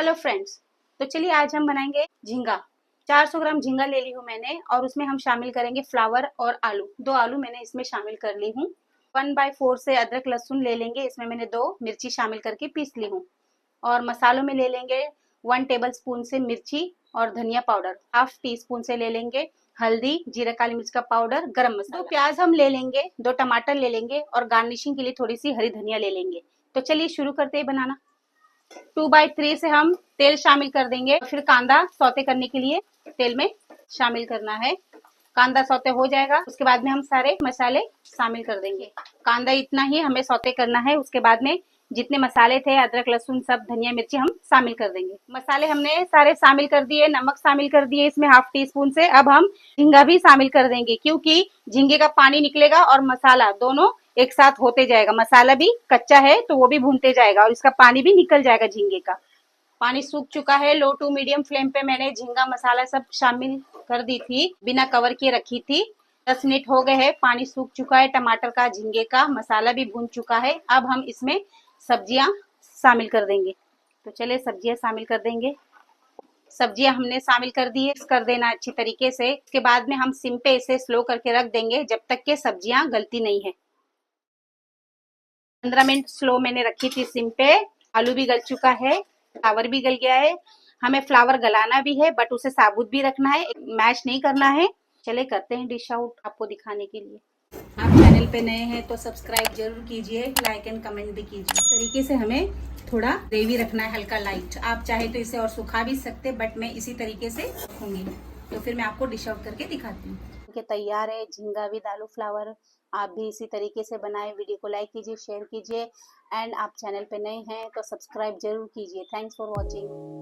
Hello friends, तो चलिए आज हम बनाएंगे झींगा। 400 ग्राम झींगा ले ली हूँ मैंने और उसमें हम शामिल करेंगे फ्लावर और आलू। 2 आलू मैंने इसमें शामिल कर ली हूँ। 1/4 से अदरक लहसुन ले लेंगे, इसमें मैंने 2 मिर्ची शामिल करके पीस ली हूँ। और मसालों में ले लेंगे 1 टेबल स्पून से मिर्ची और धनिया पाउडर, हाफ टी स्पून से ले लेंगे हल्दी, जीरा काली मिर्च का पाउडर, गरम मसाला। 2 प्याज हम ले लेंगे, 2 टमाटर ले लेंगे और गार्निशिंग के लिए थोड़ी सी हरी धनिया ले लेंगे। तो चलिए शुरू करते हैं बनाना। 2/3 से हम तेल शामिल कर देंगे। फिर कांदा सौते करने के लिए तेल में शामिल करना है। कांदा सौते हो जाएगा, उसके बाद में हम सारे मसाले शामिल कर देंगे। कांदा इतना ही हमें सौते करना है, उसके बाद में जितने मसाले थे अदरक लहसुन सब धनिया मिर्ची हम शामिल कर देंगे। मसाले हमने सारे शामिल कर दिए, नमक शामिल कर दिए इसमें हाफ टी स्पून से। अब हम झींगा भी शामिल कर देंगे क्योंकि झींगे का पानी निकलेगा और मसाला दोनों एक साथ होते जाएगा। मसाला भी कच्चा है तो वो भी भूनते जाएगा और इसका पानी भी निकल जाएगा झींगे का। पानी सूख चुका है। लो टू मीडियम फ्लेम पे मैंने झींगा मसाला सब शामिल कर दी थी, बिना कवर किए रखी थी। 10 मिनट हो गए हैं, पानी सूख चुका है, टमाटर का, झींगे का, मसाला भी भून चुका है। अब हम इसमें सब्जियां शामिल कर देंगे। तो चलिए सब्जियां शामिल कर देंगे। सब्जियां हमने शामिल कर दी है, कर देना अच्छी तरीके से। इसके बाद में हम सिम पे इसे स्लो करके रख देंगे जब तक के सब्जियां गलती नहीं है। 15 मिनट स्लो मैंने रखी थी सिम पे। आलू भी गल चुका है, फ्लावर भी गल गया है। हमें फ्लावर गलाना भी है बट उसे साबुत भी रखना है, मैश नहीं करना है। चले करते हैं डिश आउट आपको दिखाने के लिए। आप चैनल पे नए हैं तो सब्सक्राइब जरूर कीजिए, लाइक एंड कमेंट भी कीजिए। इस तरीके से हमें थोड़ा ग्रेवी रखना है, हल्का लाइट। आप चाहे तो इसे और सुखा भी सकते, बट मैं इसी तरीके से रखूंगी। तो फिर मैं आपको डिश आउट करके दिखाती हूँ। तैयार है झींगा विद आलू फ्लावर। आप भी इसी तरीके से बनाएं। वीडियो को लाइक कीजिए, शेयर कीजिए एंड आप चैनल पे नए हैं तो सब्सक्राइब जरूर कीजिए। Thanks for watching.